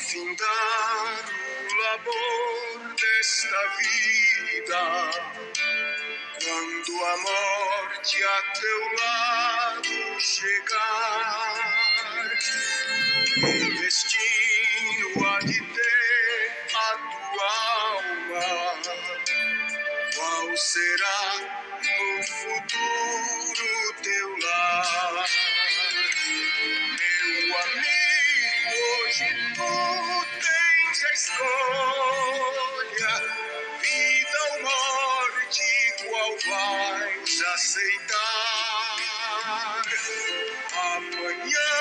findar o labor desta vida, quando a morte a teu lado chegar, que destino há de ter a tua alma? Qual será no futuro teu lar? Meu amigo, hoje tu tens a escolha, vida ou morte, qual vais aceitar? Amanhã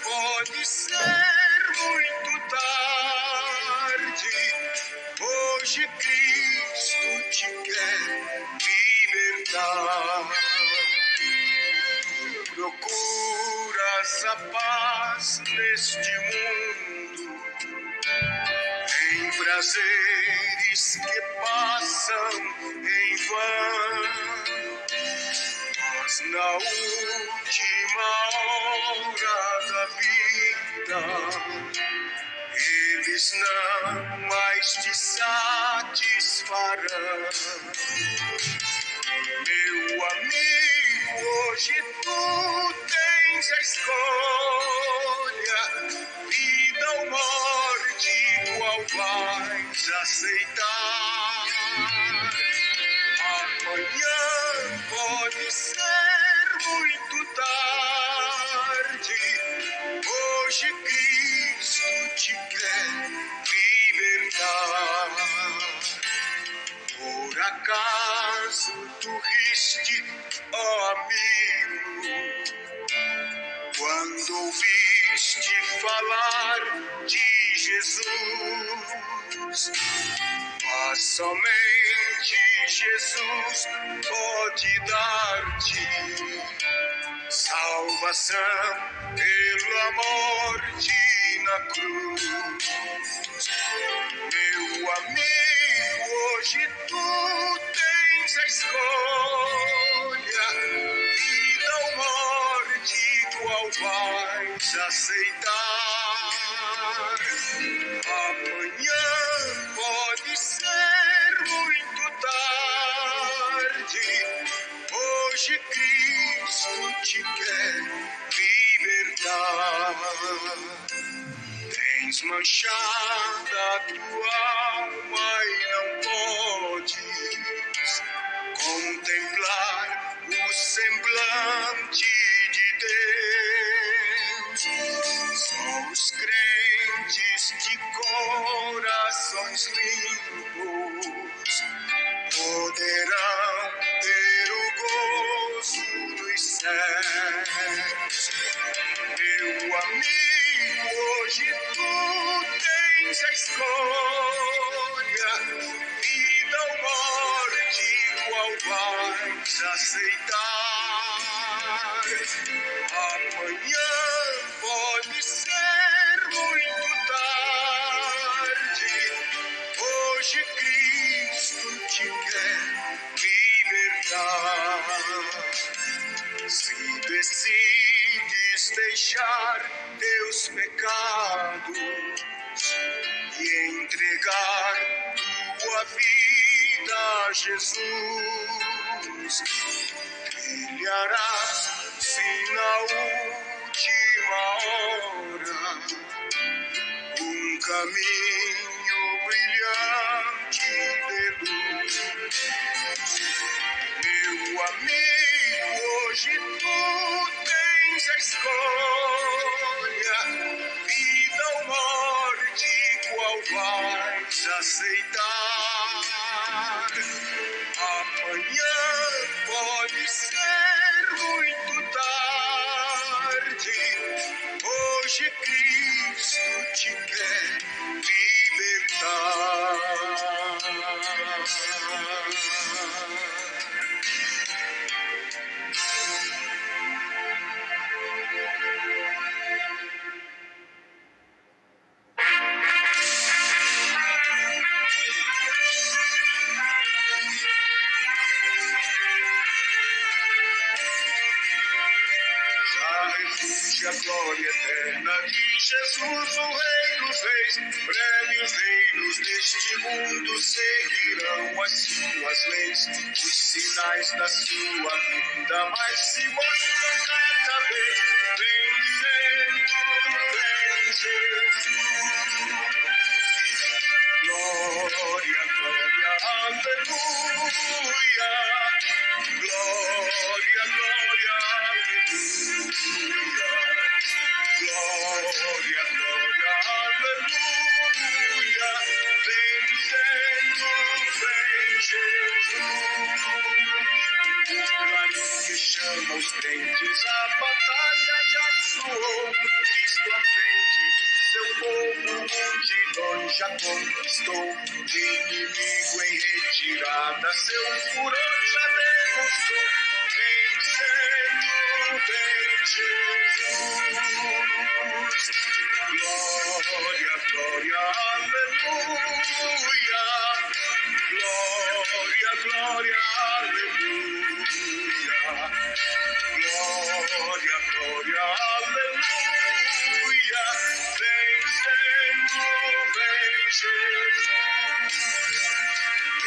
pode ser muito tarde, hoje Cristo te quer libertar. Procuras a paz neste mundo, em prazeres que passam em vão, mas na última hora da vida eles não mais te satisfarão. Meu amigo, hoje tu tens a escolha, vida ou morte, qual vais aceitar? Amanhã pode ser muito tarde, hoje Cristo te quer libertar. Por acaso tu riste, ó amigo, quando ouviste falar de Jesus? Mas somente Jesus pode dar-te salvação pela morte na cruz. Meu amigo, hoje tu tens a escolha, vida ou morte, qual vais aceitar? Amanhã pode ser muito tarde, hoje Cristo te quer libertar. Tens manchada a tua alma e não podes contemplar o semblante de Deus. Só os crentes de corações limpos poderão ter o gozo dos céus. Meu amigo, hoje tu tens a escolha, vida ou morte, qual vais aceitar? Amanhã pode ser muito tarde, hoje Cristo te quer libertar. Se decides deixar teus pecados e entregar tua vida a Jesus, trilharás sim na última hora um caminho brilhante de luz. Meu amigo, hoje tu tens a escolha, vida ou morte, qual vais aceitar? Amanhã pode ser muito tarde, hoje Cristo te quer libertar. Já refúgio agora glória eterna de Jesus, o Rei dos Reis. Breve os reinos deste mundo seguirão as suas leis. Os sinais da sua vinda mais se mostram cada vez. Vem, Senhor, vem, Jesus. Glória, glória, aleluia. Glória, glória, aleluia. Glória, glória, aleluia. Vem, Senhor, vem, Jesus. O clarim que chama os crentes, a batalha já soou. Cristo à frente, seu povo multidões já conquistou. Inimigo em retirada, seu furor já demonstrou. Vem, Senhor, vem, Jesus. Glória, glória, aleluia. Glória, glória, aleluia. Glória, glória, aleluia. Vem, Senhor, vem, Jesus.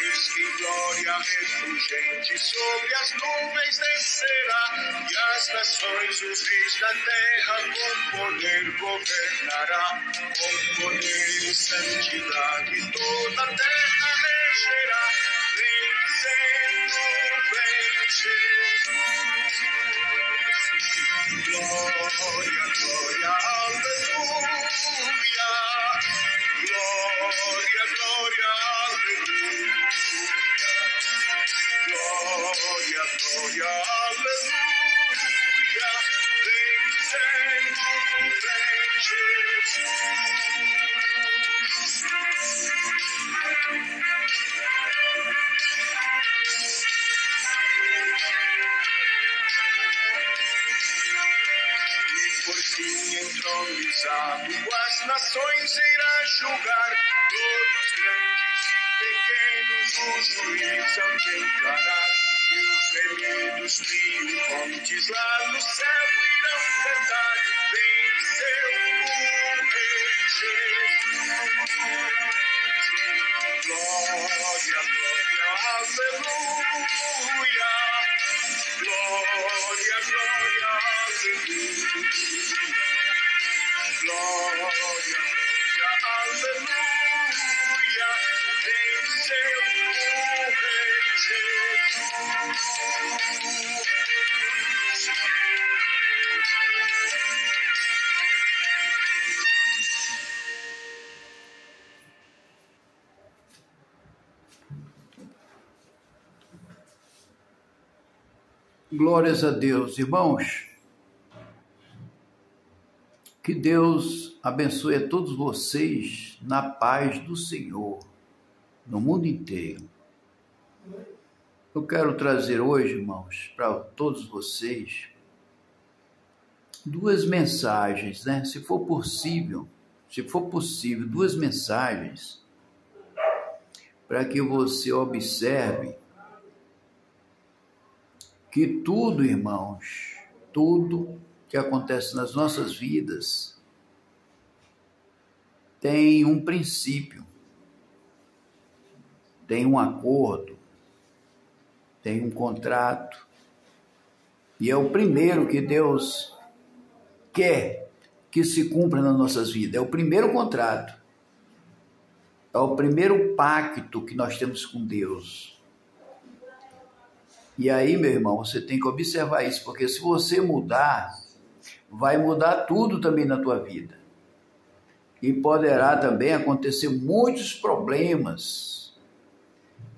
Eis que glória refulgente sobre as nuvens descerá, e as nações, os reis da terra, com poder governará. Com poder e santidade toda a terra regerá. Vem, Senhor, vem, Jesus. Glória, glória, aleluia. Glória, glória, aleluia. Glória, glória, aleluia. Vem, Senhor, vem, Jesus. Por fim entronizado, as nações irá julgar. Todos grandes e pequenos, o juiz hão de encarar. E os remidos triunfantes lá no céu irão cantar. Venceu o Rei Jesus. Glória, glória, aleluia. Glória, glória, aleluia. Glória, glória, aleluia. Venceu o Rei Jesus. Glórias a Deus, irmãos. Que Deus abençoe a todos vocês na paz do Senhor, no mundo inteiro. Eu quero trazer hoje, irmãos, para todos vocês, duas mensagens, né? Se for possível, duas mensagens para que você observe que tudo, irmãos, tudo que acontece nas nossas vidas tem um princípio, tem um acordo, tem um contrato, e é o primeiro que Deus quer que se cumpra nas nossas vidas, é o primeiro contrato, é o primeiro pacto que nós temos com Deus. E aí, meu irmão, você tem que observar isso, porque se você mudar, vai mudar tudo também na tua vida. E poderá também acontecer muitos problemas,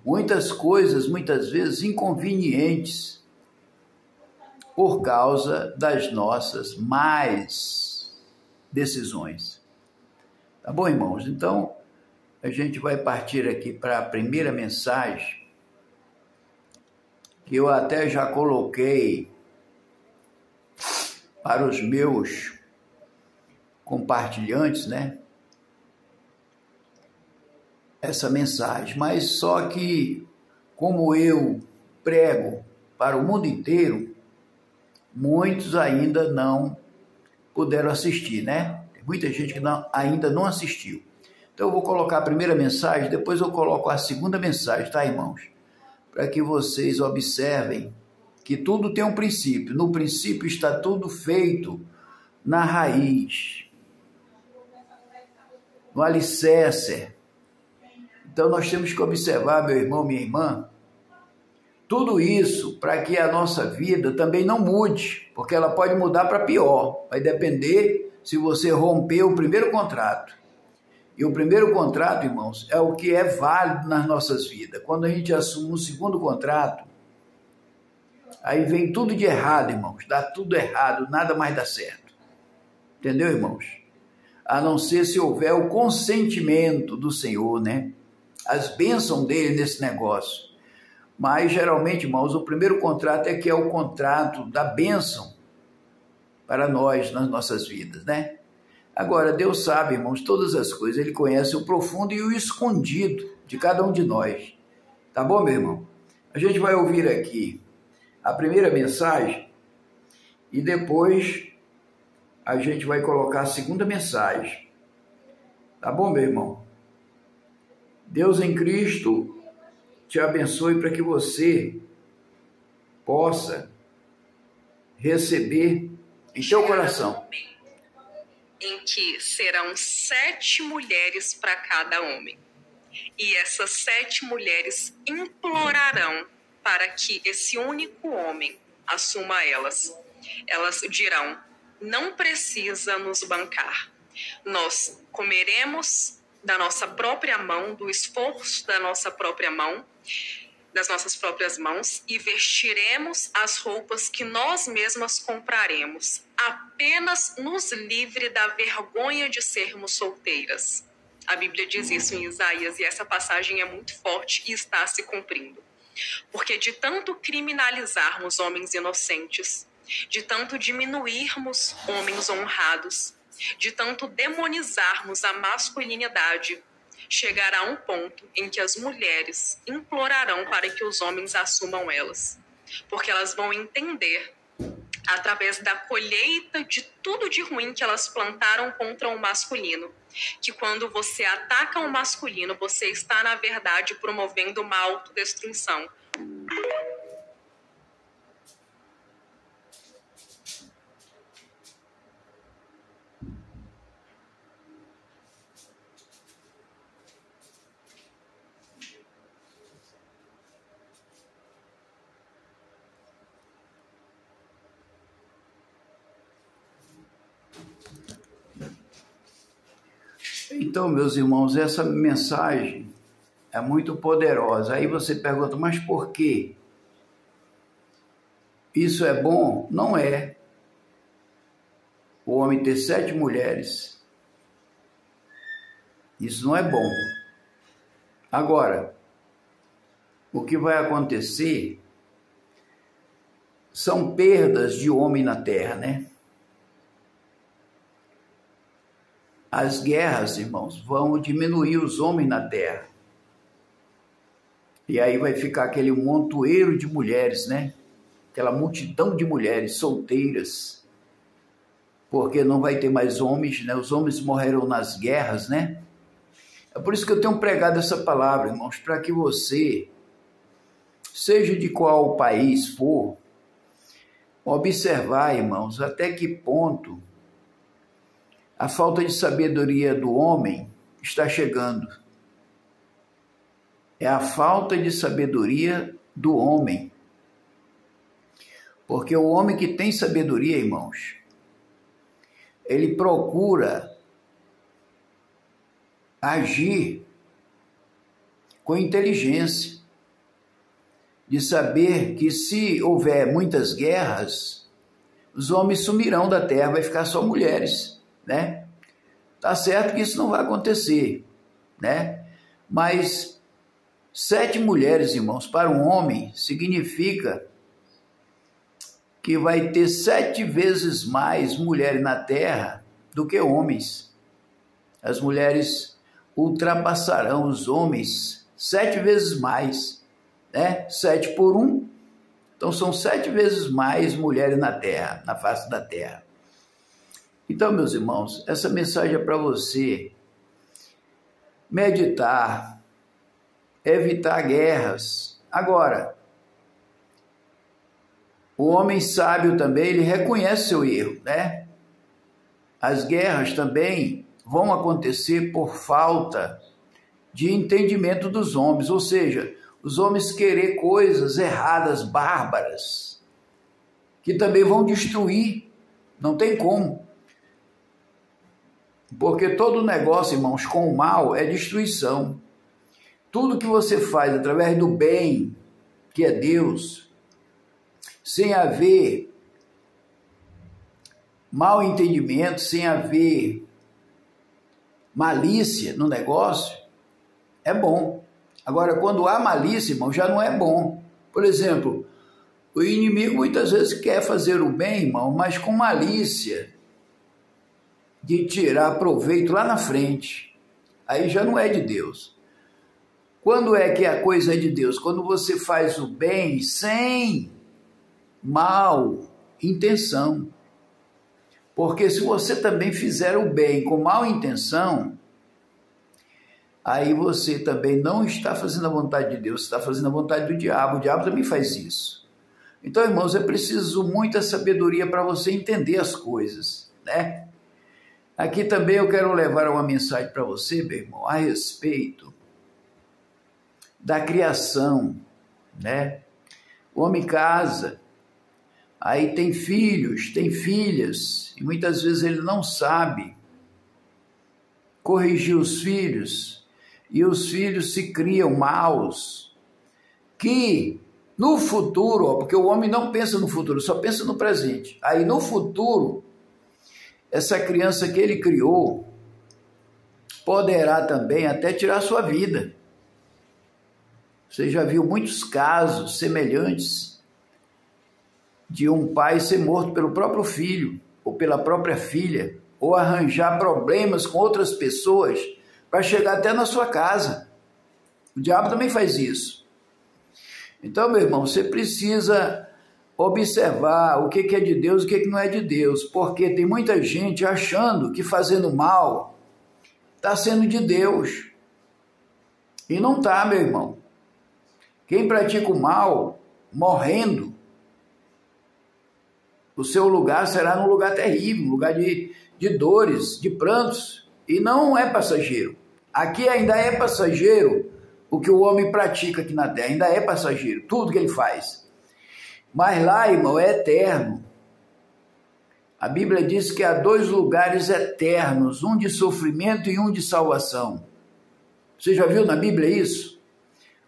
muitas coisas, muitas vezes inconvenientes, por causa das nossas más decisões. Tá bom, irmãos? Então, a gente vai partir aqui para a primeira mensagem, que eu até já coloquei para os meus compartilhantes, né? Essa mensagem, mas só que, como eu prego para o mundo inteiro, muitos ainda não puderam assistir, né? Tem muita gente que ainda não assistiu. Então eu vou colocar a primeira mensagem, depois eu coloco a segunda mensagem, tá, irmãos? Para que vocês observem que tudo tem um princípio. No princípio está tudo feito na raiz, no alicerce. Então nós temos que observar, meu irmão, minha irmã, tudo isso para que a nossa vida também não mude, porque ela pode mudar para pior. Vai depender se você romper o primeiro contrato. E o primeiro contrato, irmãos, é o que é válido nas nossas vidas. Quando a gente assume um segundo contrato, aí vem tudo de errado, irmãos. Dá tudo errado, nada mais dá certo. Entendeu, irmãos? A não ser se houver o consentimento do Senhor, né? As bênçãos dele nesse negócio. Mas, geralmente, irmãos, o primeiro contrato é que é o contrato da bênção para nós, nas nossas vidas, né? Agora, Deus sabe, irmãos, todas as coisas. Ele conhece o profundo e o escondido de cada um de nós. Tá bom, meu irmão? A gente vai ouvir aqui a primeira mensagem e depois a gente vai colocar a segunda mensagem. Tá bom, meu irmão? Deus em Cristo te abençoe para que você possa receber em seu coração. Em que serão 7 mulheres para cada homem. E essas 7 mulheres implorarão para que esse único homem assuma elas. Elas dirão: não precisa nos bancar. Nós comeremos da nossa própria mão, do esforço da nossa própria mão, das nossas próprias mãos, e vestiremos as roupas que nós mesmas compraremos. Apenas nos livre da vergonha de sermos solteiras. A Bíblia diz isso em Isaías, e essa passagem é muito forte e está se cumprindo. Porque de tanto criminalizarmos homens inocentes, de tanto diminuirmos homens honrados, de tanto demonizarmos a masculinidade, chegará um ponto em que as mulheres implorarão para que os homens assumam elas. Porque elas vão entender, através da colheita de tudo de ruim que elas plantaram contra o masculino, que quando você ataca o masculino, você está, na verdade, promovendo uma autodestruição. Então, meus irmãos, essa mensagem é muito poderosa. Aí você pergunta, mas por quê? Isso é bom? Não é. O homem ter 7 mulheres, isso não é bom. Agora, o que vai acontecer são perdas de homem na terra, né? As guerras, irmãos, vão diminuir os homens na terra. E aí vai ficar aquele montoeiro de mulheres, né? Aquela multidão de mulheres solteiras. Porque não vai ter mais homens, né? Os homens morreram nas guerras, né? É por isso que eu tenho pregado essa palavra, irmãos, para que você, seja de qual país for, observar, irmãos, até que ponto a falta de sabedoria do homem está chegando. É a falta de sabedoria do homem. Porque o homem que tem sabedoria, irmãos, ele procura agir com inteligência, de saber que se houver muitas guerras, os homens sumirão da terra, vai ficar só mulheres, né? Tá certo que isso não vai acontecer, né? Mas 7 mulheres, irmãos, para um homem significa que vai ter 7 vezes mais mulheres na terra do que homens. As mulheres ultrapassarão os homens 7 vezes mais, né? 7 por 1, então são 7 vezes mais mulheres na terra, na face da terra. Então, meus irmãos, essa mensagem é para você meditar, evitar guerras. Agora, o homem sábio também, ele reconhece seu erro, né? As guerras também vão acontecer por falta de entendimento dos homens, ou seja, os homens querer coisas erradas, bárbaras, que também vão destruir, não tem como. Porque todo negócio, irmãos, com o mal é destruição. Tudo que você faz através do bem, que é Deus, sem haver mal entendimento, sem haver malícia no negócio, é bom. Agora, quando há malícia, irmão, já não é bom. Por exemplo, o inimigo muitas vezes quer fazer o bem, irmão, mas com malícia, de tirar proveito lá na frente. Aí já não é de Deus. Quando é que a coisa é de Deus? Quando você faz o bem sem mal intenção. Porque se você também fizer o bem com mal intenção, aí você também não está fazendo a vontade de Deus, está fazendo a vontade do diabo. O diabo também faz isso. Então, irmãos, é preciso muita sabedoria para você entender as coisas, né? Aqui também eu quero levar uma mensagem para você, meu irmão, a respeito da criação, né? O homem casa, aí tem filhos, tem filhas, e muitas vezes ele não sabe corrigir os filhos, e os filhos se criam maus, que no futuro, porque o homem não pensa no futuro, só pensa no presente, aí no futuro, essa criança que ele criou poderá também até tirar sua vida. Você já viu muitos casos semelhantes de um pai ser morto pelo próprio filho ou pela própria filha, ou arranjar problemas com outras pessoas para chegar até na sua casa. O diabo também faz isso. Então, meu irmão, você precisa observar o que é de Deus e o que não é de Deus, porque tem muita gente achando que fazendo mal está sendo de Deus, e não está, meu irmão. Quem pratica o mal, morrendo, o seu lugar será num lugar terrível, um lugar de dores, de prantos, e não é passageiro. Aqui ainda é passageiro o que o homem pratica aqui na terra, ainda é passageiro, tudo que ele faz. Mas lá, irmão, é eterno. A Bíblia diz que há 2 lugares eternos, um de sofrimento e um de salvação. Você já viu na Bíblia isso?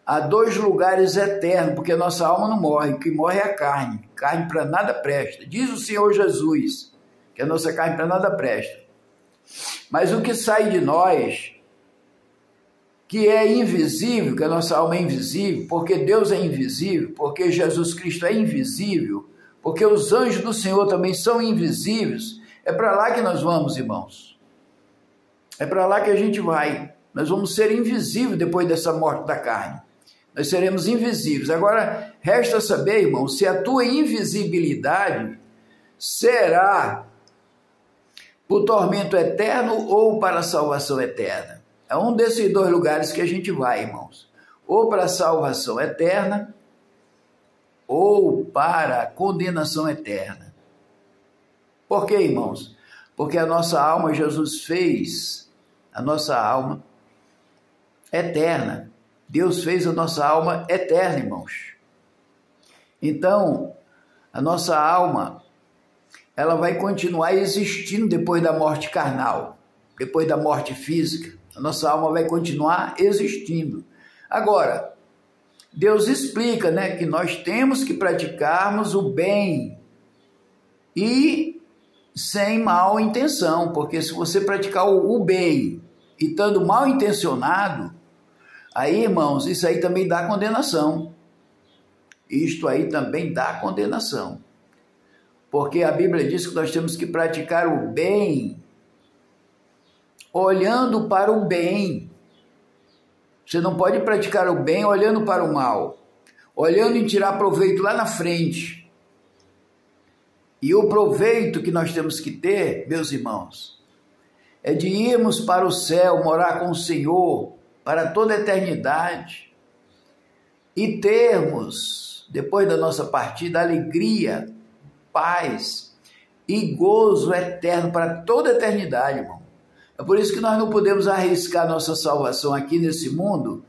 Há 2 lugares eternos, porque a nossa alma não morre, o que morre é a carne. Carne para nada presta. Diz o Senhor Jesus, que a nossa carne para nada presta. Mas o que sai de nós, que é invisível, que a nossa alma é invisível, porque Deus é invisível, porque Jesus Cristo é invisível, porque os anjos do Senhor também são invisíveis, é para lá que nós vamos, irmãos. É para lá que a gente vai. Nós vamos ser invisíveis depois dessa morte da carne. Nós seremos invisíveis. Agora, resta saber, irmão, se a tua invisibilidade será para o tormento eterno ou para a salvação eterna. É um desses 2 lugares que a gente vai, irmãos. Ou para a salvação eterna, ou para a condenação eterna. Por quê, irmãos? Porque a nossa alma, Jesus fez a nossa alma eterna. Deus fez a nossa alma eterna, irmãos. Então, a nossa alma, ela vai continuar existindo depois da morte carnal, depois da morte física. A nossa alma vai continuar existindo. Agora, Deus explica, né, que nós temos que praticarmos o bem e sem mal intenção, porque se você praticar o bem e estando mal intencionado, aí, irmãos, isso aí também dá condenação. Isto aí também dá condenação. Porque a Bíblia diz que nós temos que praticar o bem olhando para o bem. Você não pode praticar o bem olhando para o mal, olhando em tirar proveito lá na frente. E o proveito que nós temos que ter, meus irmãos, é de irmos para o céu, morar com o Senhor para toda a eternidade e termos, depois da nossa partida, alegria, paz e gozo eterno para toda a eternidade, irmão. É por isso que nós não podemos arriscar nossa salvação aqui nesse mundo,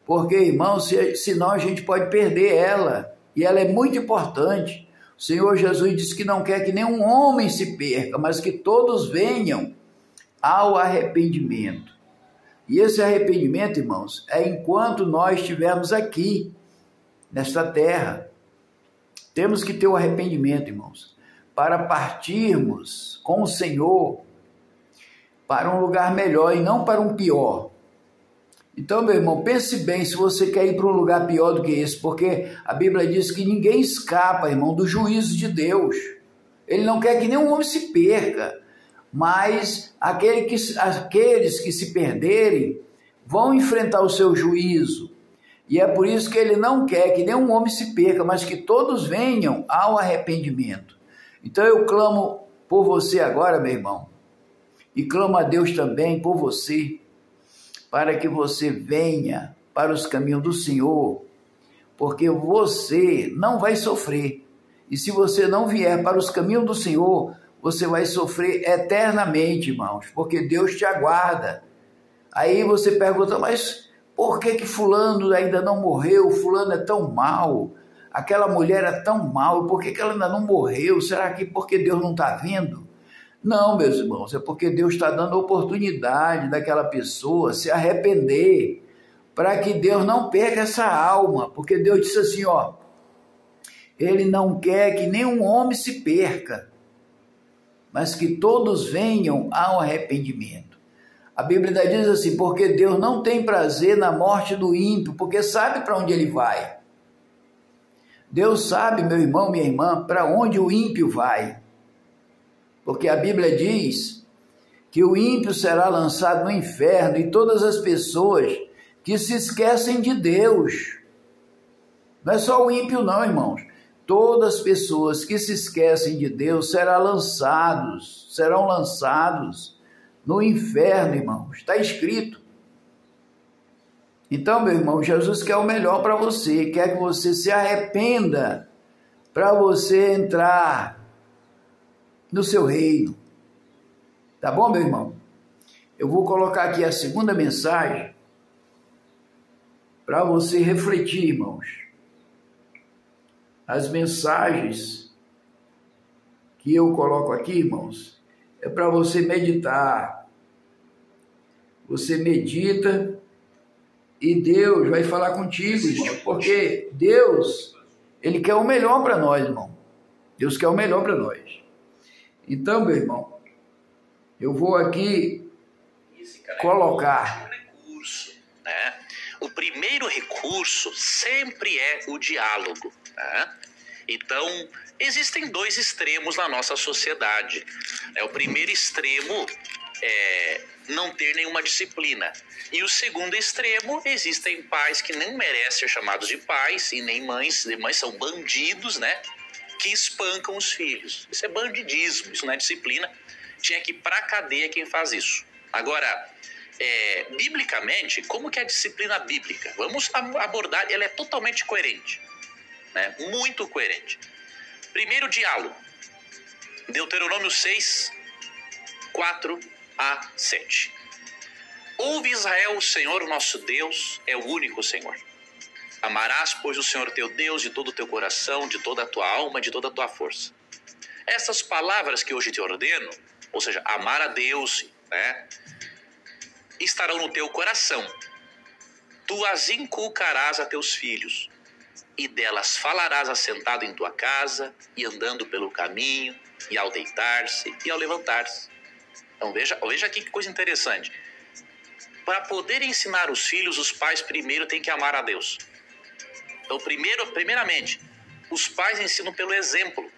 porque, irmão, senão a gente pode perder ela, e ela é muito importante. O Senhor Jesus disse que não quer que nenhum homem se perca, mas que todos venham ao arrependimento. E esse arrependimento, irmãos, é enquanto nós estivermos aqui, nesta terra. Temos que ter o arrependimento, irmãos, para partirmos com o Senhor para um lugar melhor e não para um pior. Então, meu irmão, pense bem se você quer ir para um lugar pior do que esse, porque a Bíblia diz que ninguém escapa, irmão, do juízo de Deus. Ele não quer que nenhum homem se perca, mas aqueles que se perderem vão enfrentar o seu juízo. E é por isso que ele não quer que nenhum homem se perca, mas que todos venham ao arrependimento. Então eu clamo por você agora, meu irmão, e clamo a Deus também por você, para que você venha para os caminhos do Senhor, porque você não vai sofrer. E se você não vier para os caminhos do Senhor, você vai sofrer eternamente, irmãos, porque Deus te aguarda. Aí você pergunta, mas por que fulano ainda não morreu? Fulano é tão mau, aquela mulher é tão mau, por que ela ainda não morreu? Será que porque Deus não está vendo? Não, meus irmãos, é porque Deus está dando oportunidade daquela pessoa se arrepender, para que Deus não perca essa alma, porque Deus disse assim, ó, Ele não quer que nenhum homem se perca, mas que todos venham ao arrependimento. A Bíblia diz assim, porque Deus não tem prazer na morte do ímpio, porque sabe para onde ele vai. Deus sabe, meu irmão, minha irmã, para onde o ímpio vai. Porque a Bíblia diz que o ímpio será lançado no inferno e todas as pessoas que se esquecem de Deus. Não é só o ímpio não, irmãos. Todas as pessoas que se esquecem de Deus serão lançados no inferno, irmãos. Está escrito. Então, meu irmão, Jesus quer o melhor para você, quer que você se arrependa para você entrar no seu reino. Tá bom, meu irmão? Eu vou colocar aqui a segunda mensagem para você refletir, irmãos. As mensagens que eu coloco aqui, irmãos, é para você meditar. Você medita e Deus vai falar contigo, irmão, porque Deus, Ele quer o melhor para nós, irmão. Deus quer o melhor para nós. Então, meu irmão, eu vou aqui colocar. Né? O primeiro recurso sempre é o diálogo. Né? Então, existem dois extremos na nossa sociedade. O primeiro extremo é não ter nenhuma disciplina. E o segundo extremo, existem pais que nem merecem ser chamados de pais e nem mães. Mães são bandidos, né? Que espancam os filhos. Isso é bandidismo, isso não é disciplina. Tinha que ir para a cadeia quem faz isso. Agora, biblicamente, como que é a disciplina bíblica? Vamos abordar, ela é totalmente coerente, né? Muito coerente. Primeiro diálogo. Deuteronômio 6, 4 a 7. Ouve Israel, o Senhor, o nosso Deus, é o único Senhor. Amarás, pois, o Senhor teu Deus de todo o teu coração, de toda a tua alma, de toda a tua força. Essas palavras que hoje te ordeno, ou seja, amar a Deus, né, estarão no teu coração. Tu as inculcarás a teus filhos, e delas falarás assentado em tua casa, e andando pelo caminho, e ao deitar-se, e ao levantar-se. Então veja aqui que coisa interessante. Para poder ensinar os filhos, os pais primeiro têm que amar a Deus. Então, primeiramente, os pais ensinam pelo exemplo.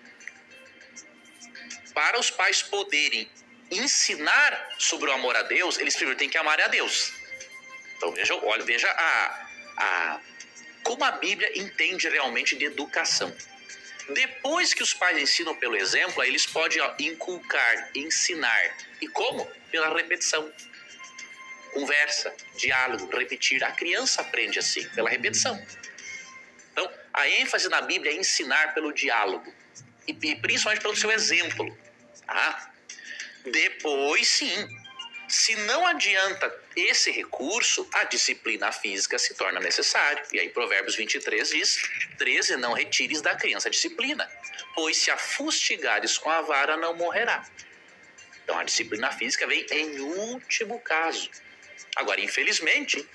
Para os pais poderem ensinar sobre o amor a Deus, eles primeiro têm que amar a Deus. Então, veja como a Bíblia entende realmente de educação. Depois que os pais ensinam pelo exemplo, aí eles podem inculcar, ensinar. E como? Pela repetição. Conversa, diálogo, repetir. A criança aprende assim, pela repetição. Então, a ênfase na Bíblia é ensinar pelo diálogo. E principalmente pelo seu exemplo. Tá? Depois, sim, se não adianta esse recurso, a disciplina física se torna necessária. E aí Provérbios 23 diz: 13, não retires da criança a disciplina, pois se a fustigares com a vara, não morrerá. Então a disciplina física vem em último caso. Agora, infelizmente,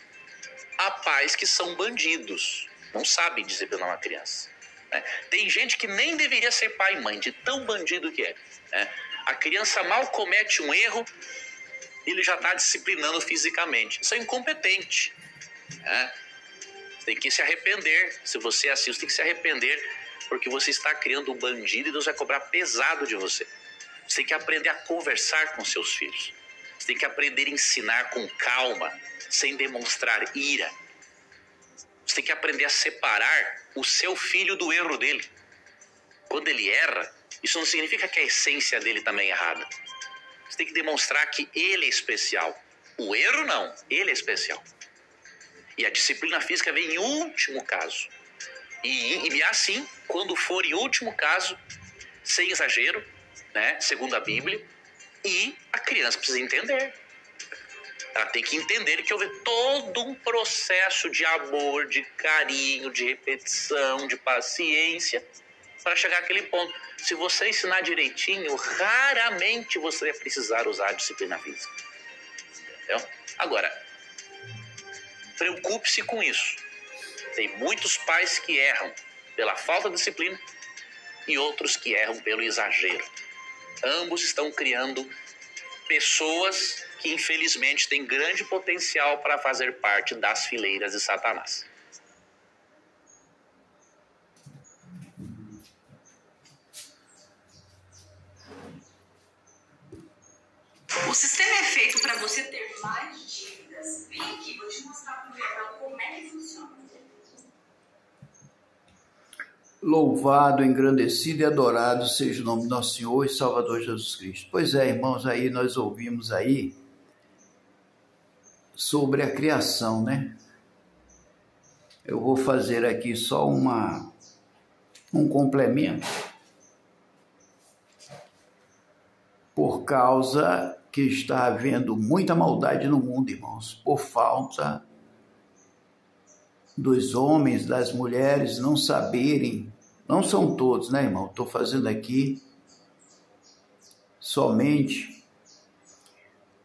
há pais que são bandidos, não sabem disciplinar uma criança. Né? Tem gente que nem deveria ser pai e mãe, de tão bandido que é. Né? A criança mal comete um erro, ele já está disciplinando fisicamente. Isso é incompetente. Né? Tem que se arrepender. Se você é assim, você tem que se arrepender, porque você está criando um bandido e Deus vai cobrar pesado de você. Você tem que aprender a conversar com seus filhos. Você tem que aprender a ensinar com calma, sem demonstrar ira. Você tem que aprender a separar o seu filho do erro dele. Quando ele erra, isso não significa que a essência dele também é errada. Você tem que demonstrar que ele é especial. O erro não, ele é especial. E a disciplina física vem em último caso. E assim, quando for em último caso, sem exagero, né, segundo a Bíblia, e a criança precisa entender. Ela tem que entender que houve todo um processo de amor, de carinho, de repetição, de paciência, para chegar àquele ponto. Se você ensinar direitinho, raramente você vai precisar usar a disciplina física. Entendeu? Agora, preocupe-se com isso. Tem muitos pais que erram pela falta de disciplina e outros que erram pelo exagero. Ambos estão criando pessoas que infelizmente têm grande potencial para fazer parte das fileiras de Satanás. O sistema é feito para você ter mais dívidas. Vem aqui, vou te mostrar como é que funciona. Louvado, engrandecido e adorado seja o nome do nosso Senhor e Salvador Jesus Cristo. Pois é, irmãos, aí nós ouvimos aí sobre a criação, né? Eu vou fazer aqui só um complemento, por causa que está havendo muita maldade no mundo, irmãos, por falta dos homens, das mulheres não saberem, não são todos, né, irmão? Estou fazendo aqui somente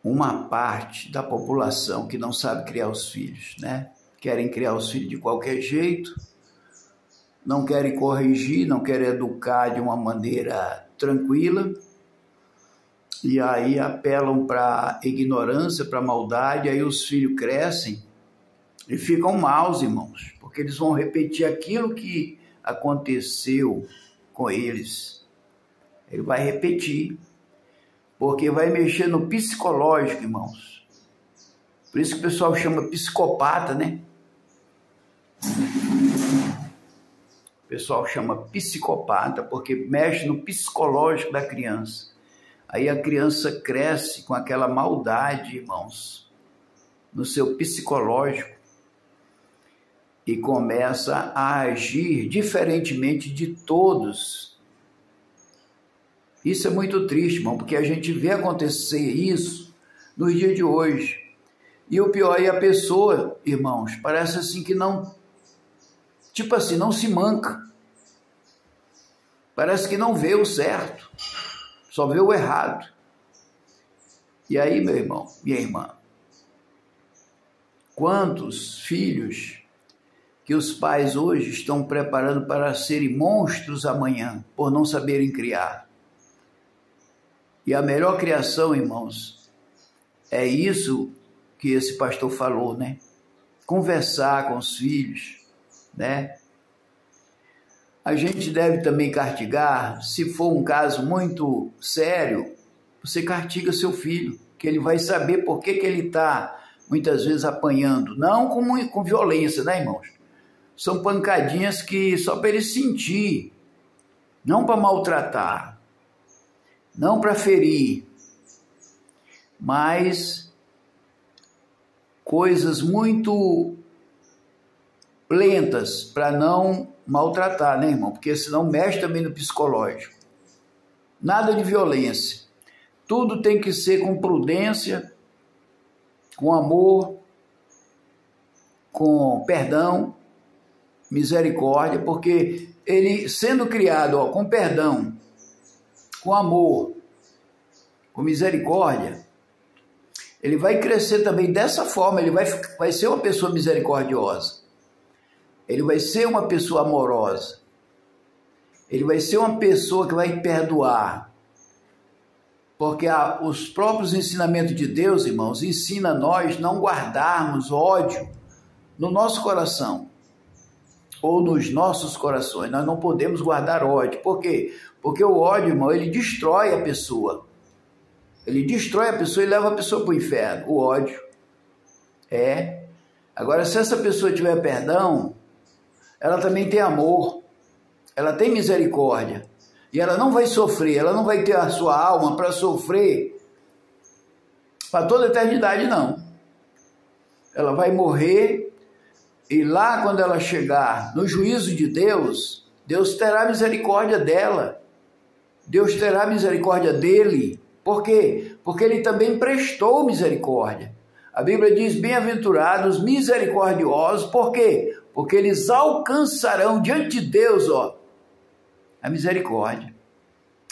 uma parte da população que não sabe criar os filhos, né? Querem criar os filhos de qualquer jeito, não querem corrigir, não querem educar de uma maneira tranquila, e aí apelam para ignorância, para maldade, aí os filhos crescem e ficam maus, irmãos, porque eles vão repetir aquilo que aconteceu com eles. Ele vai repetir, porque vai mexer no psicológico, irmãos. Por isso que o pessoal chama psicopata, né? O pessoal chama psicopata porque mexe no psicológico da criança. Aí a criança cresce com aquela maldade, irmãos, no seu psicológico e começa a agir diferentemente de todos. Isso é muito triste, irmão, porque a gente vê acontecer isso no dia de hoje. E o pior é a pessoa, irmãos, parece assim que não, tipo assim, não se manca. Parece que não vê o certo, só vê o errado. E aí, meu irmão, minha irmã, quantos filhos que os pais hoje estão preparando para serem monstros amanhã, por não saberem criar. E a melhor criação, irmãos, é isso que esse pastor falou, né? Conversar com os filhos, né? A gente deve também castigar, se for um caso muito sério, você castiga seu filho, que ele vai saber por que ele está, muitas vezes, apanhando. Não com violência, né, irmãos? São pancadinhas que só para ele sentir não para maltratar, não para ferir, mas coisas muito lentas para não maltratar, né, irmão? Porque senão mexe também no psicológico. Nada de violência. Tudo tem que ser com prudência, com amor, com perdão, misericórdia, porque ele sendo criado com perdão, com amor, com misericórdia, ele vai crescer também dessa forma, ele vai ser uma pessoa misericordiosa, ele vai ser uma pessoa amorosa, ele vai ser uma pessoa que vai perdoar, porque os próprios ensinamentos de Deus, irmãos, ensina a nós não guardarmos ódio no nosso coração, ou nos nossos corações. Nós não podemos guardar ódio. Por quê? Porque o ódio, irmão, ele destrói a pessoa. Ele destrói a pessoa e leva a pessoa para o inferno. O ódio. Agora, se essa pessoa tiver perdão, ela também tem amor, ela tem misericórdia, e ela não vai sofrer, ela não vai ter a sua alma para sofrer para toda a eternidade, não. Ela vai morrer, e lá quando ela chegar no juízo de Deus, Deus terá misericórdia dela, Deus terá misericórdia dele. Por quê? Porque ele também prestou misericórdia. A Bíblia diz, bem-aventurados, misericordiosos. Por quê? Porque eles alcançarão diante de Deus, a misericórdia.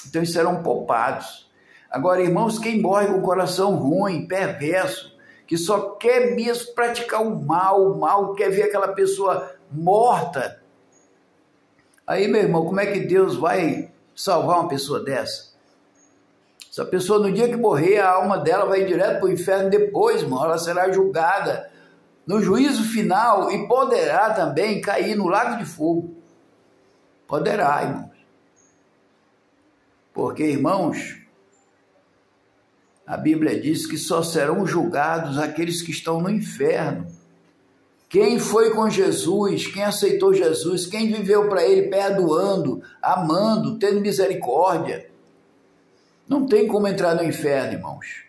Então eles serão poupados. Agora, irmãos, quem morre com o coração ruim, perverso, que só quer mesmo praticar o mal, quer ver aquela pessoa morta, aí, meu irmão, como é que Deus vai salvar uma pessoa dessa? Essa pessoa, no dia que morrer, a alma dela vai direto para o inferno depois, irmão. Ela será julgada no juízo final e poderá também cair no lago de fogo. Poderá, irmãos. Porque, irmãos, a Bíblia diz que só serão julgados aqueles que estão no inferno. Quem foi com Jesus, quem aceitou Jesus, quem viveu para ele perdoando, amando, tendo misericórdia. Não tem como entrar no inferno, irmãos.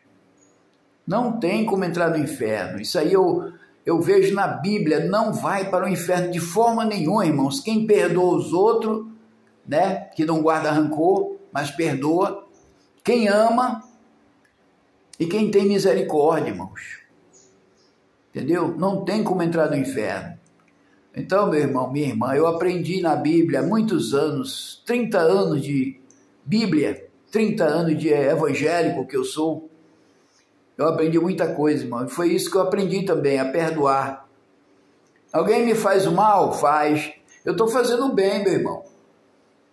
Não tem como entrar no inferno. Isso aí eu vejo na Bíblia, não vai para o inferno de forma nenhuma, irmãos. Quem perdoa os outros, né, que não guarda rancor, mas perdoa. Quem ama e quem tem misericórdia, irmãos. Entendeu? Não tem como entrar no inferno. Então, meu irmão, minha irmã, eu aprendi na Bíblia há muitos anos, 30 anos de Bíblia, 30 anos de evangélico que eu sou. Eu aprendi muita coisa, irmão. E foi isso que eu aprendi também, a perdoar. Alguém me faz o mal? Faz. Eu estou fazendo o bem, meu irmão.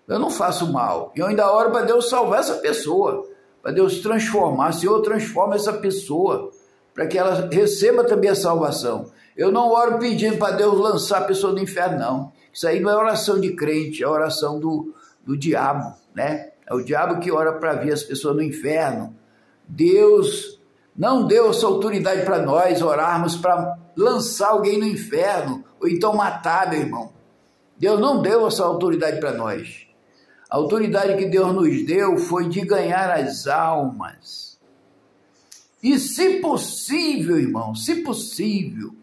Eu não faço mal. E eu ainda oro para Deus salvar essa pessoa, para Deus transformar. Senhor, transforma essa pessoa, para que ela receba também a salvação. Eu não oro pedindo para Deus lançar a pessoa no inferno, não. Isso aí não é oração de crente, é oração do diabo, né? É o diabo que ora para ver as pessoas no inferno. Deus não deu essa autoridade para nós orarmos para lançar alguém no inferno, ou então matar, meu irmão. Deus não deu essa autoridade para nós. A autoridade que Deus nos deu foi de ganhar as almas. E se possível, irmão, se possível,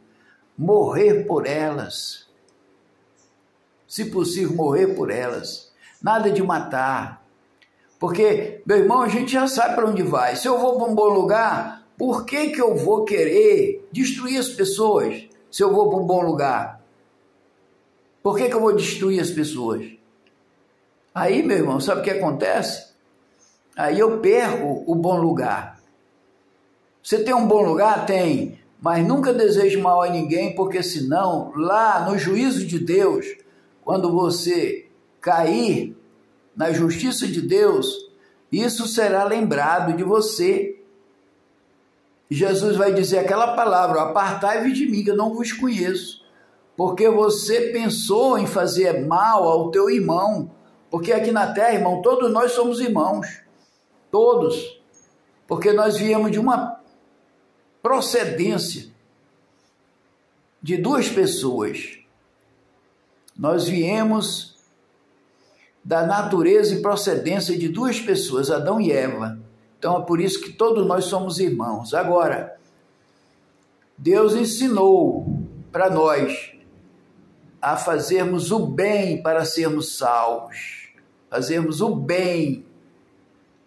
morrer por elas. Se possível, morrer por elas. Nada de matar. Porque, meu irmão, a gente já sabe para onde vai. Se eu vou para um bom lugar, por que eu vou querer destruir as pessoas se eu vou para um bom lugar? Por que eu vou destruir as pessoas? Aí, meu irmão, sabe o que acontece? Aí eu perco o bom lugar. Você tem um bom lugar? Tem. Mas nunca deseje mal a ninguém, porque senão, lá no juízo de Deus, quando você cair na justiça de Deus, isso será lembrado de você. Jesus vai dizer aquela palavra, apartai-vos de mim, que eu não vos conheço, porque você pensou em fazer mal ao teu irmão, porque aqui na terra, irmão, todos nós somos irmãos, todos, porque nós viemos de uma procedência de duas pessoas, nós viemos da natureza e procedência de duas pessoas, Adão e Eva. Então é por isso que todos nós somos irmãos. Agora, Deus ensinou para nós a fazermos o bem para sermos salvos. Fazermos o bem.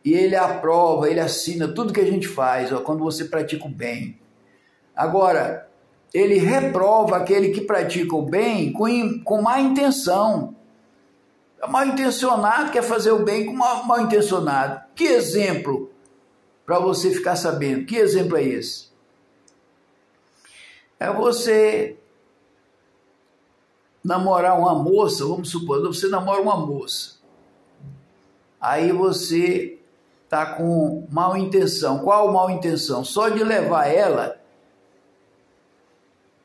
E Ele aprova, Ele assina tudo que a gente faz, quando você pratica o bem. Agora, Ele reprova aquele que pratica o bem com má intenção. Mal intencionado quer fazer o bem com mal intencionado. Que exemplo para você ficar sabendo? Que exemplo é esse? É você namorar uma moça, vamos supor, você namora uma moça. Aí você está com mal intenção. Qual mal intenção? Só de levar ela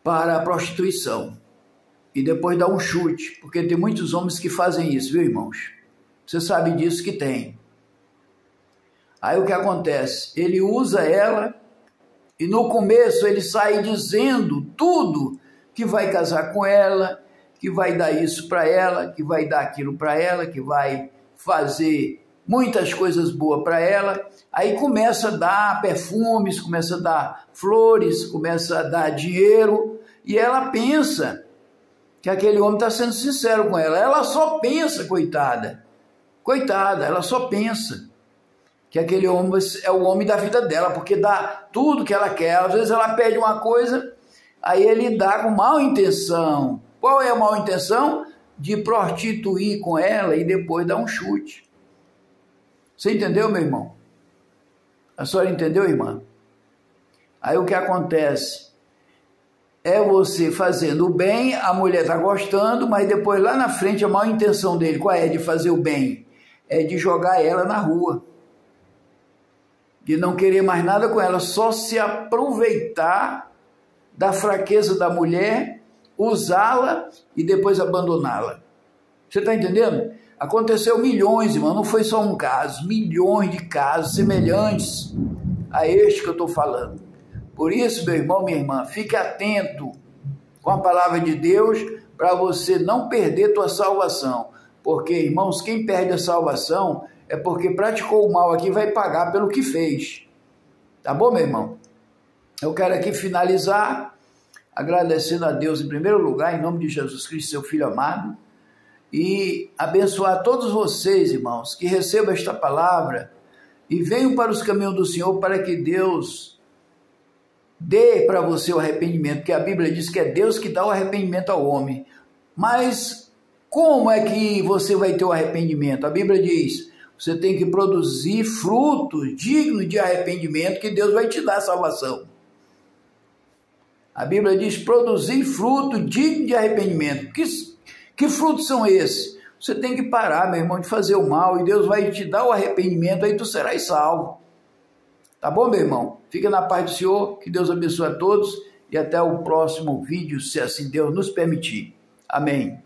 para a prostituição. E depois dar um chute, porque tem muitos homens que fazem isso, viu, irmãos? Você sabe disso que tem. Aí o que acontece? Ele usa ela e no começo ele sai dizendo tudo, que vai casar com ela, que vai dar isso para ela, que vai dar aquilo para ela, que vai fazer muitas coisas boas para ela. Aí começa a dar perfumes, começa a dar flores, começa a dar dinheiro e ela pensa que aquele homem está sendo sincero com ela. Ela só pensa, coitada, ela só pensa que aquele homem é o homem da vida dela, porque dá tudo que ela quer. Às vezes ela pede uma coisa, aí ele dá com mal intenção. Qual é a mal intenção? De prostituir com ela e depois dar um chute. Você entendeu, meu irmão? A senhora entendeu, irmã? Aí o que acontece? É você fazendo o bem, a mulher está gostando, mas depois lá na frente a maior intenção dele, qual é de fazer o bem? É de jogar ela na rua. De não querer mais nada com ela, só se aproveitar da fraqueza da mulher, usá-la e depois abandoná-la. Você está entendendo? Aconteceu milhões, irmão, não foi só um caso, milhões de casos semelhantes a este que eu estou falando. Por isso, meu irmão, minha irmã, fique atento com a palavra de Deus para você não perder tua salvação. Porque, irmãos, quem perde a salvação é porque praticou o mal aqui e vai pagar pelo que fez. Tá bom, meu irmão? Eu quero aqui finalizar agradecendo a Deus em primeiro lugar, em nome de Jesus Cristo, seu Filho amado, e abençoar todos vocês, irmãos, que recebam esta palavra e venham para os caminhos do Senhor para que Deus dê para você o arrependimento, porque a Bíblia diz que é Deus que dá o arrependimento ao homem. Mas como é que você vai ter o arrependimento? A Bíblia diz, você tem que produzir frutos dignos de arrependimento, que Deus vai te dar a salvação. A Bíblia diz, produzir fruto digno de arrependimento. Que frutos são esses? Você tem que parar, meu irmão, de fazer o mal, e Deus vai te dar o arrependimento, aí tu serás salvo. Tá bom, meu irmão? Fica na paz do Senhor, que Deus abençoe a todos e até o próximo vídeo, se assim Deus nos permitir. Amém.